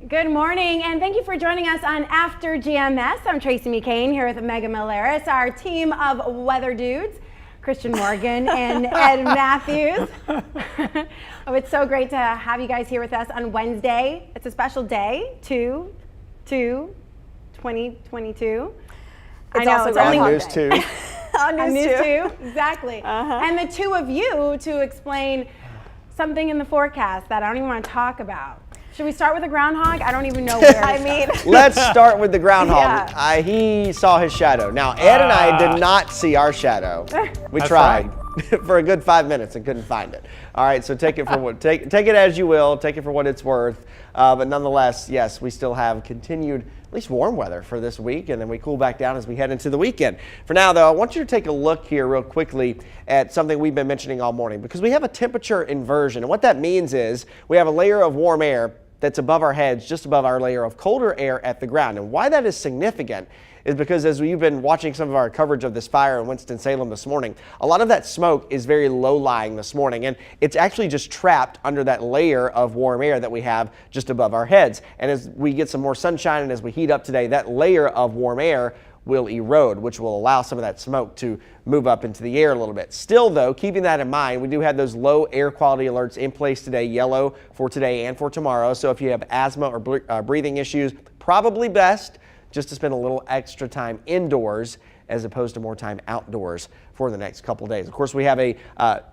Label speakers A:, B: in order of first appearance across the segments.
A: Good morning, and thank you for joining us on After GMS. I'm Tracy McCain here with Megan Milleris, our team of weather dudes, Christian Morgan and Ed Matthews. Oh, it's so great to have you guys here with us on Wednesday. It's a special day, 2/2/2022.
B: I know, it's
A: only
B: on News 2.
A: On News 2, exactly. And the two of you to explain something in the forecast that I don't even want to talk about. Should we start with the groundhog? I don't even know where to start.
C: Let's start with the groundhog. He saw his shadow. Now, Ed and I did not see our shadow. We tried for a good 5 minutes and couldn't find it. All right, so take it for what take it as you will. Take it for what it's worth. But nonetheless, yes, we still have continued at least warm weather for this week, and then we cool back down as we head into the weekend. For now, though, I want you to take a look here real quickly at something we've been mentioning all morning, because we have a temperature inversion. And what that means is we have a layer of warm air that's above our heads, just above our layer of colder air at the ground. And why that is significant is because as we've been watching some of our coverage of this fire in Winston-Salem this morning, a lot of that smoke is very low-lying this morning, and it's actually just trapped under that layer of warm air that we have just above our heads. And as we get some more sunshine and as we heat up today, that layer of warm air will erode, which will allow some of that smoke to move up into the air a little bit. Still, though, keeping that in mind, we do have those low air quality alerts in place today, yellow for today and for tomorrow. So if you have asthma or breathing issues, probably best just to spend a little extra time indoors as opposed to more time outdoors for the next couple of days. Of course, we have a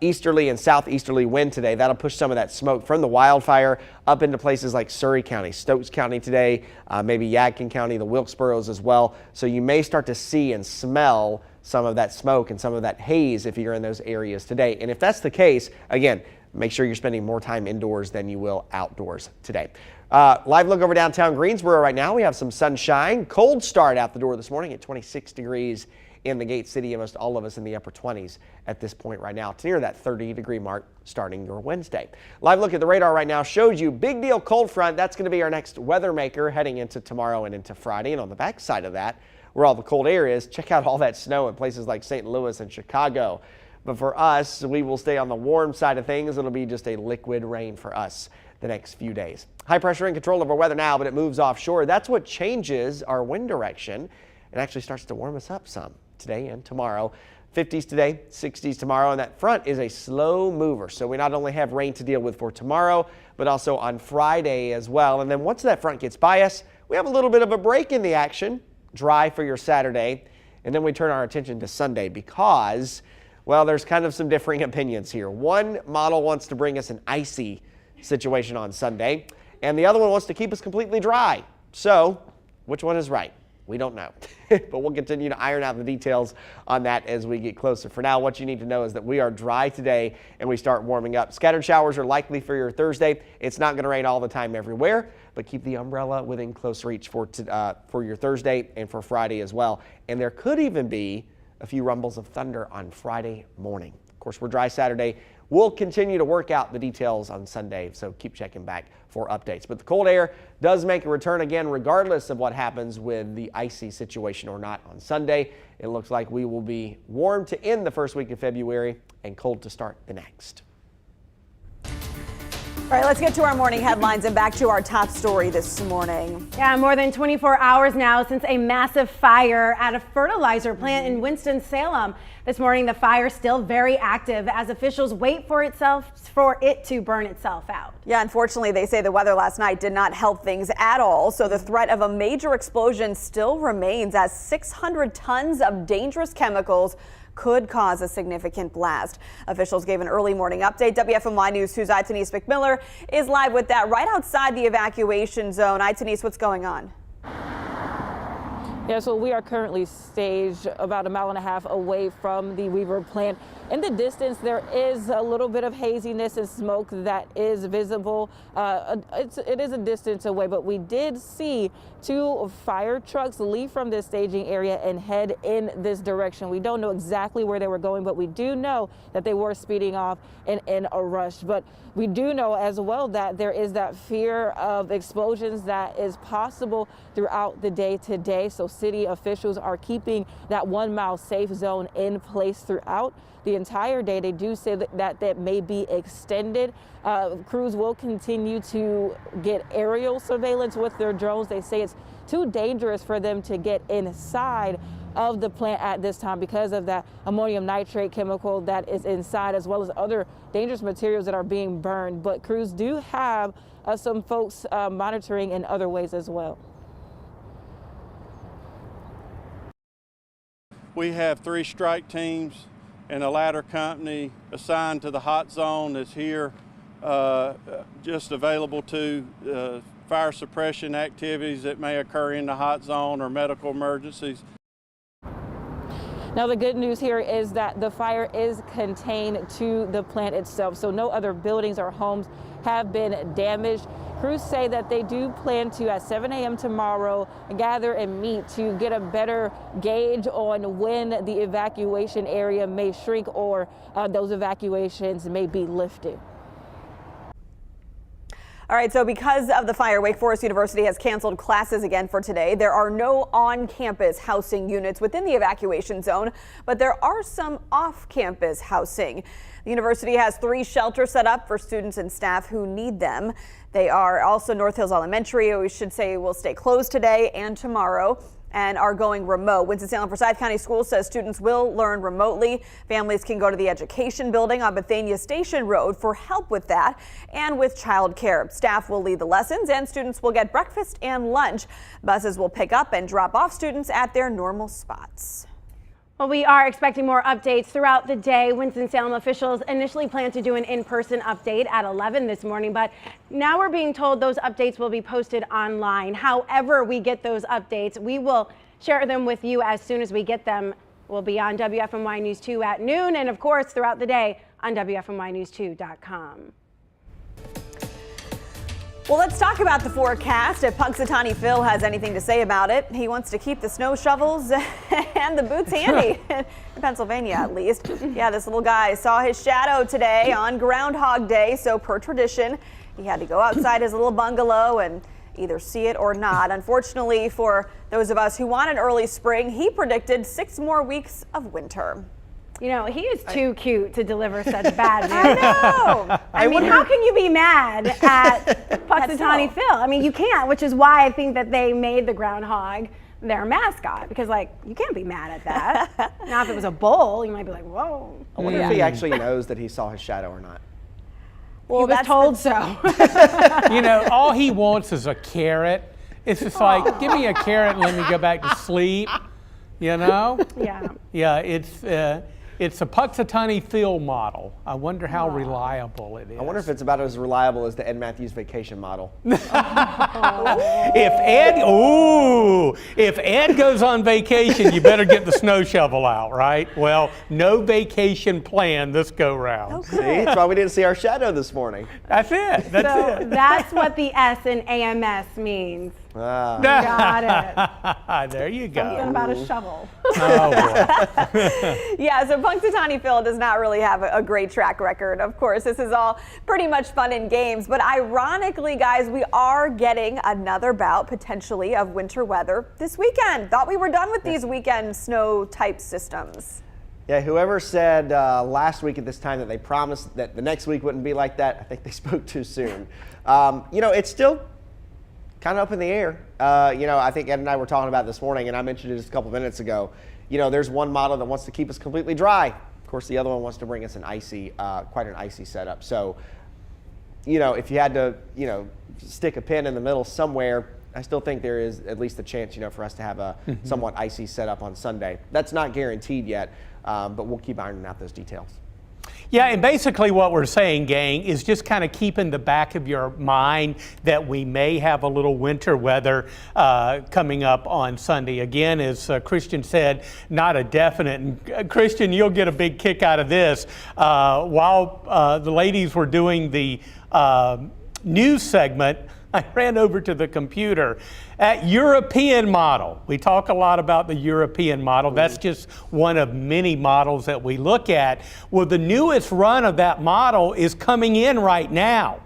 C: easterly and southeasterly wind today. That'll push some of that smoke from the wildfire up into places like Surrey County, Stokes County today, maybe Yadkin County, the Wilkesboros as well. So you may start to see and smell some of that smoke and some of that haze if you're in those areas today. And if that's the case, again, make sure you're spending more time indoors than you will outdoors today. Live look over downtown Greensboro right now. We have some sunshine. Cold start out the door this morning at 26 degrees in the Gate City, and most all of us in the upper 20s at this point right now. It's near that 30-degree mark starting your Wednesday. Live look at the radar right now shows you big deal cold front. That's going to be our next weather maker heading into tomorrow and into Friday. And on the back side of that, where all the cold air is, check out all that snow in places like St. Louis and Chicago. But for us, we will stay on the warm side of things. It'll be just a liquid rain for us the next few days. High pressure in control of our weather now, but it moves offshore. That's what changes our wind direction. It actually starts to warm us up some today and tomorrow. 50s today, 60s tomorrow, and that front is a slow mover. So we not only have rain to deal with for tomorrow, but also on Friday as well. And then once that front gets by us, we have a little bit of a break in the action, dry for your Saturday, and then we turn our attention to Sunday because, well, there's kind of some differing opinions here. One model wants to bring us an icy situation on Sunday, and the other one wants to keep us completely dry. So which one is right? We don't know, but we'll continue to iron out the details on that as we get closer. For now, what you need to know is that we are dry today and we start warming up. Scattered showers are likely for your Thursday. It's not going to rain all the time everywhere, but keep the umbrella within close reach for your Thursday and for Friday as well. And there could even be a few rumbles of thunder on Friday morning. Of course, we're dry Saturday. We'll continue to work out the details on Sunday, so keep checking back for updates. But the cold air does make a return again, regardless of what happens with the icy situation or not on Sunday. It looks like we will be warm to end the first week of February and cold to start the next.
B: All right, let's get to our morning headlines and back to our top story this morning.
A: Yeah, more than 24 hours now since a massive fire at a fertilizer plant in Winston-Salem. This morning, the fire still very active as officials wait for it to burn itself out.
B: Yeah, unfortunately, they say the weather last night did not help things at all. So the threat of a major explosion still remains as 600 tons of dangerous chemicals could cause a significant blast. Officials gave an early morning update. WFMY News 2's Denise McMiller is live with that right outside the evacuation zone. Denise, what's going on?
D: Yeah, so we are currently staged about 1.5 miles away from the Weaver plant. In the distance, there is a little bit of haziness and smoke that is visible. It is a distance away, but we did see 2 fire trucks leave from this staging area and head in this direction. We don't know exactly where they were going, but we do know that they were speeding off and in a rush. But we do know as well that there is that fear of explosions that is possible throughout the day today. So city officials are keeping that 1 mile safe zone in place throughout. the entire day. They do say that may be extended. Crews will continue to get aerial surveillance with their drones. They say it's too dangerous for them to get inside of the plant at this time because of that ammonium nitrate chemical that is inside, as well as other dangerous materials that are being burned. But crews do have some folks monitoring in other ways as well.
E: We have 3 strike teams and a ladder company assigned to the hot zone that's here, just available to fire suppression activities that may occur in the hot zone or medical emergencies.
D: Now, the good news here is that the fire is contained to the plant itself, so no other buildings or homes have been damaged. Crews say that they do plan to, at 7 a.m. tomorrow, gather and meet to get a better gauge on when the evacuation area may shrink or those evacuations may be lifted.
B: All right, so because of the fire, Wake Forest University has canceled classes again for today. There are no on-campus housing units within the evacuation zone, but there are some off-campus housing. The university has 3 shelters set up for students and staff who need them. They are also North Hills Elementary, we should say, will stay closed today and tomorrow, and are going remote. Winston-Salem Forsyth County Schools says students will learn remotely. Families can go to the Education Building on Bethania Station Road for help with that and with child care. Staff will lead the lessons and students will get breakfast and lunch. Buses will pick up and drop off students at their normal spots.
A: Well, we are expecting more updates throughout the day. Winston-Salem officials initially planned to do an in-person update at 11 this morning, but now we're being told those updates will be posted online. However we get those updates, we will share them with you as soon as we get them. We'll be on WFMY News 2 at noon and, of course, throughout the day on WFMYnews2.com.
B: Well, let's talk about the forecast. If Punxsutawney Phil has anything to say about it, he wants to keep the snow shovels and the boots handy, in Pennsylvania at least. Yeah, this little guy saw his shadow today on Groundhog Day, so per tradition, he had to go outside his little bungalow and either see it or not. Unfortunately, for those of us who want an early spring, he predicted 6 more weeks of winter.
A: You know, he is too cute to deliver such bad news.
B: I know.
A: I mean, how can you be mad at Punxsutawney Phil? I mean, you can't, which is why I think that they made the groundhog their mascot, because, like, you can't be mad at that. Now, if it was a bull, you might be like, whoa.
C: I wonder if he actually knows that he saw his shadow or not.
A: Well, he was told so.
F: You know, all he wants is a carrot. It's just like, give me a carrot and let me go back to sleep, you know?
A: Yeah.
F: Yeah, it's a Punxsutawney Phil model. I wonder how reliable it is.
C: I wonder if it's about as reliable as the Ed Matthews Vacation model.
F: If Ed goes on vacation, you better get the snow shovel out, right? Well, no vacation plan this go round.
C: See, that's why we didn't see our shadow this morning.
F: That's it. That's it.
A: That's what the S in AMS means.
C: Ah.
A: Got it.
F: There you go.
A: Something about a shovel.
F: Oh, boy.
B: Yeah, so Punxsutawney Phil does not really have a great track record. Of course, this is all pretty much fun and games, but ironically, guys, we are getting another bout potentially of winter weather this weekend. Thought we were done with these weekend snow type systems.
C: Yeah, whoever said last week at this time that they promised that the next week wouldn't be like that, I think they spoke too soon. You know, it's still kind of up in the air. You know, I think Ed and I were talking about it this morning, and I mentioned it just a couple minutes ago. You know, there's one model that wants to keep us completely dry. Of course, the other one wants to bring us an icy, quite an icy setup. So, you know, if you had to, you know, stick a pin in the middle somewhere, I still think there is at least a chance, you know, for us to have a somewhat icy setup on Sunday. That's not guaranteed yet, but we'll keep ironing out those details.
F: Yeah, and basically what we're saying, gang, is just kind of keep in the back of your mind that we may have a little winter weather coming up on Sunday. Again, as Christian said, not a definite. And Christian, you'll get a big kick out of this. While the ladies were doing the news segment, I ran over to the computer at European model. We talk a lot about the European model. That's just one of many models that we look at. Well, the newest run of that model is coming in right now,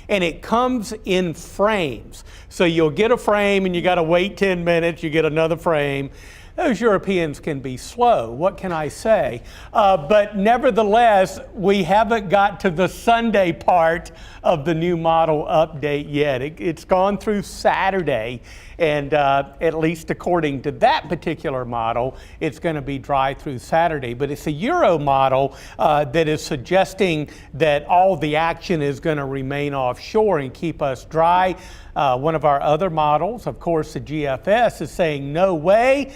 F: and it comes in frames. So you'll get a frame and you got to wait 10 minutes, you get another frame. those Europeans can be slow. What can I say? But nevertheless, we haven't got to the Sunday part of the new model update yet. It's gone through Saturday, and at least according to that particular model, it's going to be dry through Saturday. But it's a Euro model that is suggesting that all the action is going to remain offshore and keep us dry. One of our other models, of course, the GFS, is saying, no way,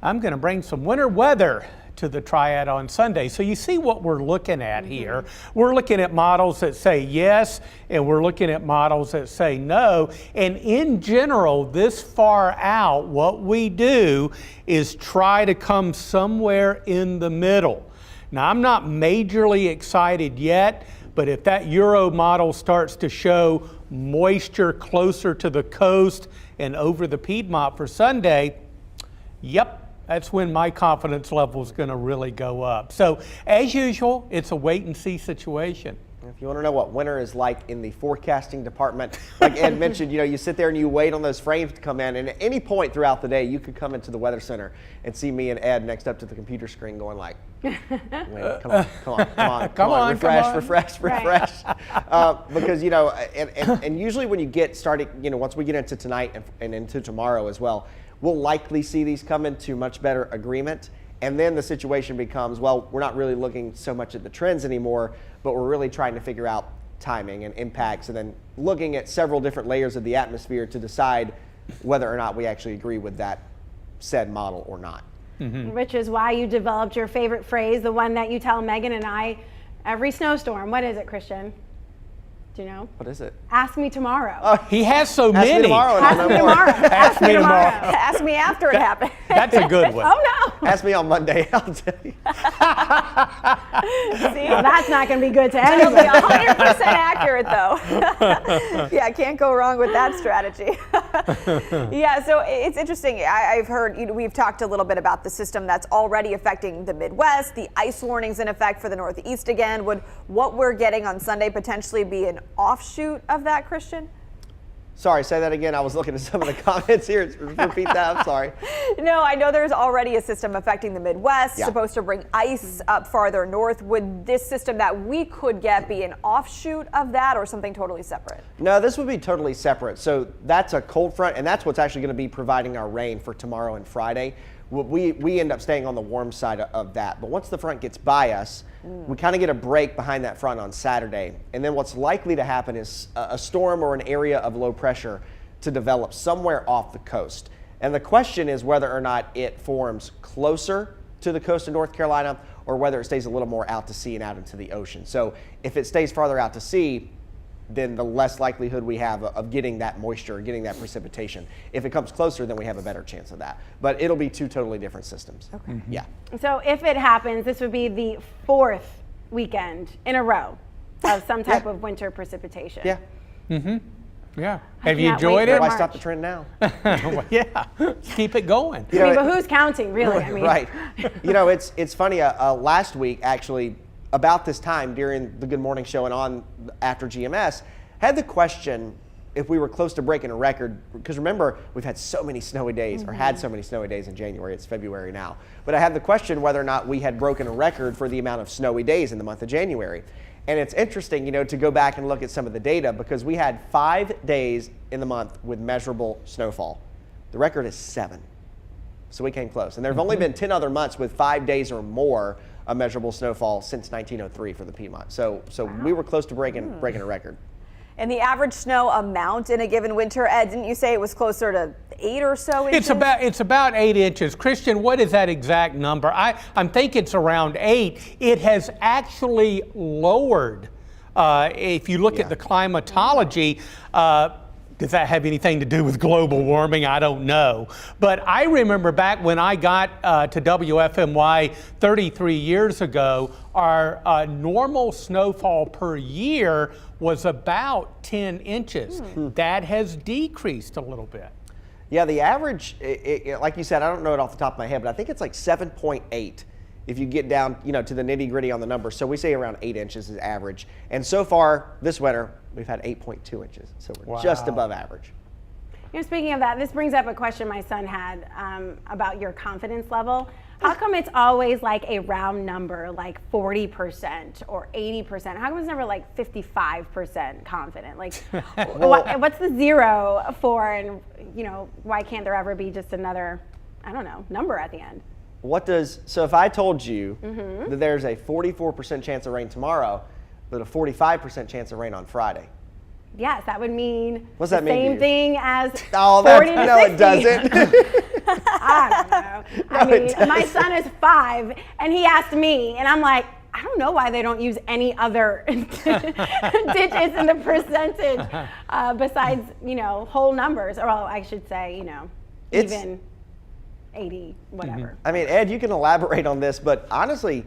F: I'm going to bring some winter weather to the triad on Sunday. So you see what we're looking at here. We're looking at models that say yes, and we're looking at models that say no. And in general, this far out, what we do is try to come somewhere in the middle. Now, I'm not majorly excited yet, but if that Euro model starts to show moisture closer to the coast and over the Piedmont for Sunday, yep, that's when my confidence level is going to really go up. So, as usual, it's a wait-and-see situation.
C: If you want to know what winter is like in the forecasting department, like Ed mentioned, you sit there and you wait on those frames to come in, and at any point throughout the day, you could come into the Weather Center and see me and Ed next up to the computer screen going like, wait, come on, refresh. Because, and usually when you get started, once we get into tonight and into tomorrow as well, we'll likely see these come into much better agreement. And then the situation becomes, well, we're not really looking so much at the trends anymore, but we're really trying to figure out timing and impacts, and then looking at several different layers of the atmosphere to decide whether or not we actually agree with that said model or not.
A: Which is why you developed your favorite phrase, the one that you tell Megan and I every snowstorm. What is it, Christian? Do you know?
C: What is it?
A: Ask me tomorrow.
F: He has so
C: Ask
F: many.
C: me tomorrow and I'll know more.
F: Ask me tomorrow.
B: Ask me after it happened.
F: That's a good one.
A: Oh, no.
C: Ask me on Monday, I'll tell you.
B: See,
A: Well, that's not going to be good to
B: it'll be
A: anyone.
B: 100% accurate, though. Yeah, can't go wrong with that strategy. Yeah, so it's interesting. I've heard, we've talked a little bit about the system that's already affecting the Midwest, the ice warnings in effect for the Northeast again. Would what we're getting on Sunday potentially be an offshoot of that, Christian?
C: Sorry, say that again. I was looking at some of the comments here. Repeat that, I'm sorry.
B: No, I know there's already a system affecting the Midwest,
C: Yeah.
B: supposed to bring ice up farther north. Would this system that we could get be an offshoot of that or something totally separate?
C: No, this would be totally separate. So that's a cold front, and that's what's actually going to be providing our rain for tomorrow and Friday. We end up staying on the warm side of that. But once the front gets by us, we kind of get a break behind that front on Saturday. And then what's likely to happen is a storm or an area of low pressure to develop somewhere off the coast. And the question is whether or not it forms closer to the coast of North Carolina or whether it stays a little more out to sea and out into the ocean. So if it stays farther out to sea, then the less likelihood we have of getting that moisture, getting that precipitation. If it comes closer, then we have a better chance of that. But it'll be two totally different systems. Okay. Yeah.
A: So if it happens, this would be the 4th weekend in a row of some type of winter precipitation.
C: Yeah.
F: Yeah.
A: I
F: Have you
A: cannot
F: enjoyed
A: wait
F: it?
A: for
C: Why
A: March.
C: stop the trend now?
F: Well, yeah. Keep it going.
A: I mean, but who's counting, really? I mean,
C: Right. It's funny. Last week, actually, about this time during the Good Morning Show and on after GMS, had the question if we were close to breaking a record, because remember, we've had so many snowy days, or had so many snowy days in January. It's February now. But I had the question whether or not we had broken a record for the amount of snowy days in the month of January. And it's interesting, to go back and look at some of the data, because we had 5 days in the month with measurable snowfall. The record is 7. So we came close. And there have only been 10 other months with 5 days or more of measurable snowfall since 1903 for the Piedmont. So we were close to breaking a record.
B: And the average snow amount in a given winter, Ed, didn't you say it was closer to 8 or so inches?
F: It's about 8 inches. Christian, what is that exact number? I think it's around 8. It has actually lowered. If you look at the climatology, does that have anything to do with global warming? I don't know. But I remember back when I got to WFMY 33 years ago, our normal snowfall per year was about 10 inches. That has decreased a little bit.
C: Yeah, the average, like you said, I don't know it off the top of my head, but I think it's like 7.8 if you get down, to the nitty gritty on the numbers. So we say around 8 inches is average. And so far this winter, we've had 8.2 inches. So we're just above average.
A: Speaking of that, this brings up a question my son had about your confidence level. How come it's always like a round number, like 40% or 80%? How come it's never like 55% confident? Like, what's the zero for, and why can't there ever be just another, I don't know, number at the end?
C: So if I told you that there's a 44% chance of rain tomorrow, but a 45% chance of rain on Friday?
A: Yes, that would mean
C: What's
A: the
C: that mean to
A: same
C: you?
A: thing as 40 to 60.
C: No, it doesn't.
A: I don't know. My son is 5, and he asked me, and I'm like, I don't know why they don't use any other digits in the percentage besides, whole numbers. Or, well, I should say, even 80, whatever.
C: I mean, Ed, you can elaborate on this, but honestly,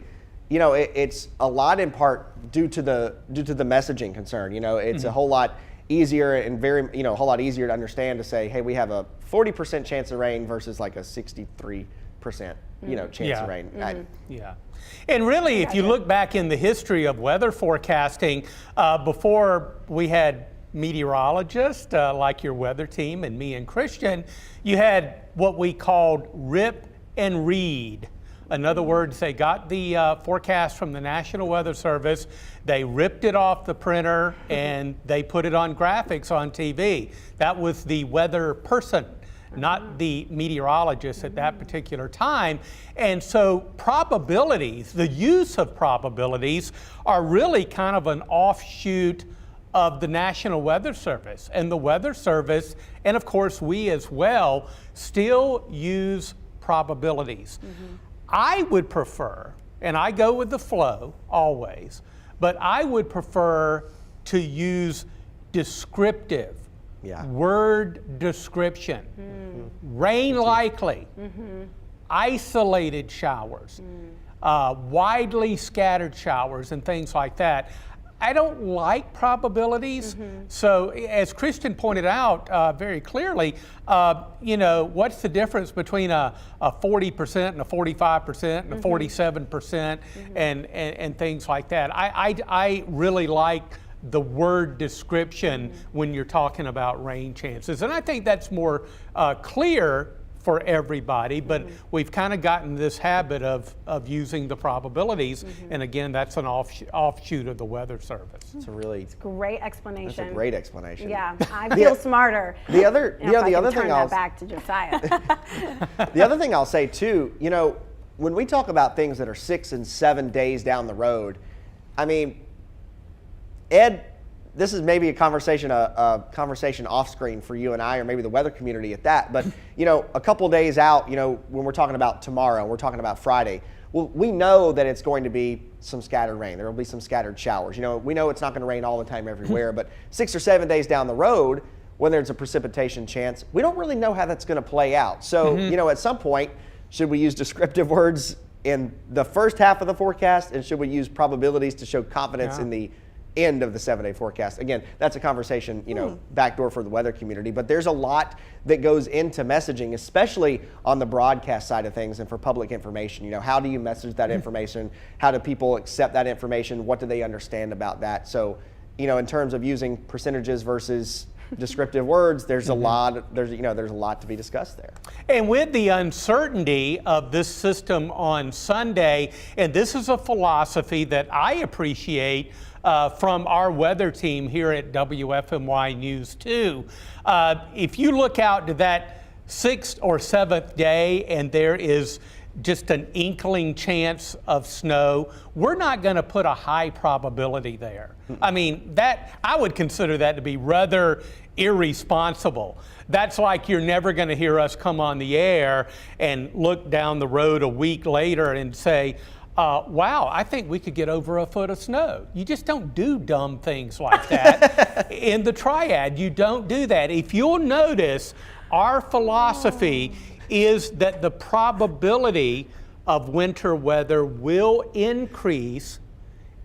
C: it's a lot in part due to the messaging concern. It's a whole lot easier and a whole lot easier to understand to say, hey, we have a 40% chance of rain versus like a 63%, chance of rain.
F: Yeah. And really, if you look back in the history of weather forecasting, before we had meteorologists like your weather team and me and Christian, you had what we called rip and read. In other words, they got the forecast from the National Weather Service, they ripped it off the printer, and they put it on graphics on TV. That was the weather person, not the meteorologist at that particular time. And so probabilities, the use of probabilities, are really kind of an offshoot of the National Weather Service. And the Weather Service, and of course we as well, still use probabilities. I would prefer, and I go with the flow always, but I would prefer to use descriptive, word description. Rain likely, isolated showers, widely scattered showers, and things like that. I don't like probabilities. So as Christian pointed out very clearly, what's the difference between a 40% and a 45% and a 47% and things like that. I really like the word description when you're talking about rain chances. And I think that's more clear for everybody, but we've kind of gotten this habit of using the probabilities, and again, that's an offshoot of the Weather Service.
C: It's a
A: great explanation.
C: That's a great explanation.
A: Yeah, I feel smarter.
C: The other thing
A: I'll back to Josiah.
C: The other thing I'll say too, when we talk about things that are 6 and 7 days down the road, I mean, Ed, this is maybe a conversation off screen for you and I, or maybe the weather community at that. But a couple days out, when we're talking about tomorrow, we're talking about Friday. Well, we know that it's going to be some scattered rain. There will be some scattered showers. We know it's not going to rain all the time everywhere. But 6 or 7 days down the road, when there's a precipitation chance, we don't really know how that's going to play out. So at some point, should we use descriptive words in the first half of the forecast, and should we use probabilities to show confidence in the end of the 7-day forecast? Again, that's a conversation, backdoor for the weather community, but there's a lot that goes into messaging, especially on the broadcast side of things and for public information. How do you message that information? How do people accept that information? What do they understand about that? So, in terms of using percentages versus descriptive words, there's a lot, there's a lot to be discussed there.
F: And with the uncertainty of this system on Sunday, and this is a philosophy that I appreciate from our weather team here at WFMY News 2. If you look out to that 6th or 7th day and there is just an inkling chance of snow, we're not going to put a high probability there. I mean, I would consider that to be rather irresponsible. That's like you're never going to hear us come on the air and look down the road a week later and say, wow, I think we could get over a foot of snow. You just don't do dumb things like that. In the triad, you don't do that. If you'll notice, our philosophy is that the probability of winter weather will increase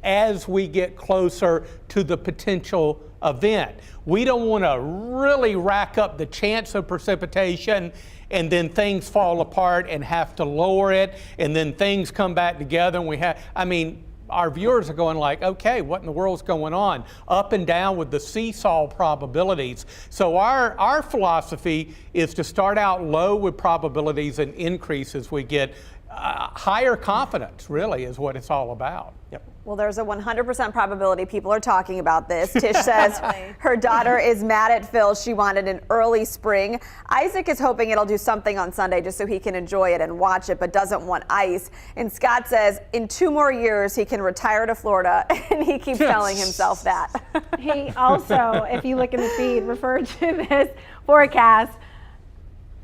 F: as we get closer to the potential event. We don't want to really rack up the chance of precipitation and then things fall apart and have to lower it, and then things come back together and our viewers are going like, okay, what in the world's going on? Up and down with the seesaw probabilities. So our philosophy is to start out low with probabilities and increase as we get higher confidence, really, is what it's all about.
C: Yep.
B: Well, there's a 100% probability people are talking about this. Tish says her daughter is mad at Phil. She wanted an early spring. Isaac is hoping it'll do something on Sunday just so he can enjoy it and watch it, but doesn't want ice. And Scott says in 2 more years he can retire to Florida, and he keeps telling himself that.
A: He also, if you look in the feed, referred to this forecast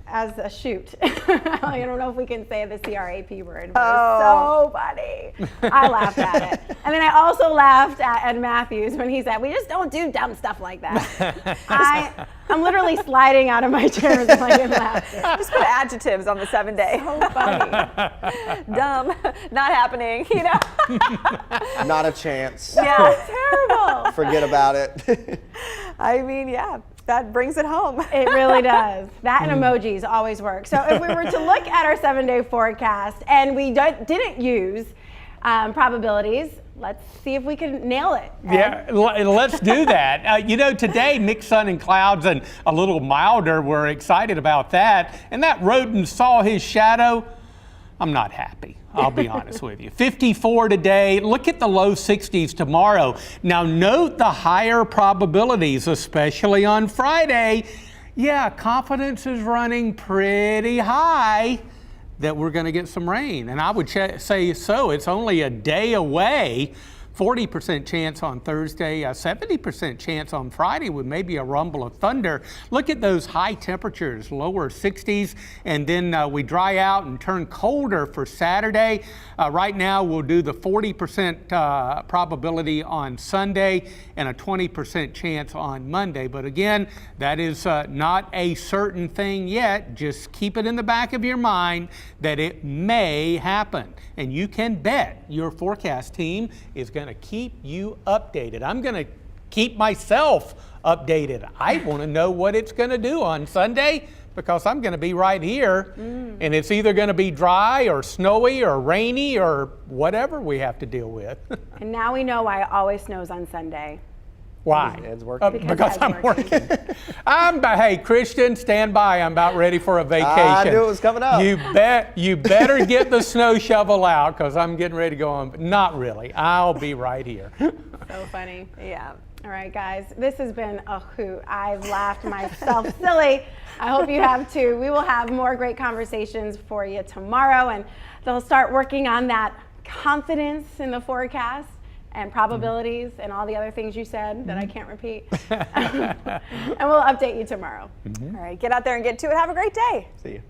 A: as a shoot. I don't know if we can say the CRAP word, but it's so funny. I laughed at it. And then I also laughed at Ed Matthews when he said, we just don't do dumb stuff like that. I'm literally sliding out of my chair as I am laughing.
B: Just put adjectives on the 7-day.
A: So funny.
B: Dumb, not happening, you know?
C: Not a chance.
B: Yeah.
A: Terrible.
C: Forget about it.
B: I mean, yeah. That brings it home.
A: It really does. That and emojis always work. So if we were to look at our 7-day forecast and we didn't use probabilities, let's see if we can nail it.
F: Yeah, let's do that. You know, today, mixed sun and clouds and a little milder. We're excited about that. And that rodent saw his shadow. I'm not happy. I'll be honest with you. 54 today. Look at the low 60s tomorrow. Now note the higher probabilities, especially on Friday. Yeah, confidence is running pretty high that we're going to get some rain. And I would say so. It's only a day away. 40% chance on Thursday, a 70% chance on Friday with maybe a rumble of thunder. Look at those high temperatures, lower 60s, and then we dry out and turn colder for Saturday. Right now we'll do the 40% probability on Sunday and a 20% chance on Monday. But again, that is not a certain thing yet. Just keep it in the back of your mind that it may happen. And you can bet your forecast team is going to keep you updated. I'm going to keep myself updated. I want to know what it's going to do on Sunday because I'm going to be right here. And it's either going to be dry or snowy or rainy or whatever we have to deal with.
A: And now we know why it always snows on Sunday.
F: Why?
C: Ed's working.
F: Because
A: Ed's
F: I'm working. Hey, Christian, stand by. I'm about ready for a vacation.
C: I knew it was coming up.
F: You better get the snow shovel out because I'm getting ready to go on. But not really. I'll be right here.
A: So funny.
B: Yeah.
A: All right, guys, this has been a hoot. I've laughed myself silly. I hope you have too. We will have more great conversations for you tomorrow, and they'll start working on that confidence in the forecast and probabilities and all the other things you said that I can't repeat. And we'll update you tomorrow.
B: All right, get out there and get to it. Have a great day.
C: See you.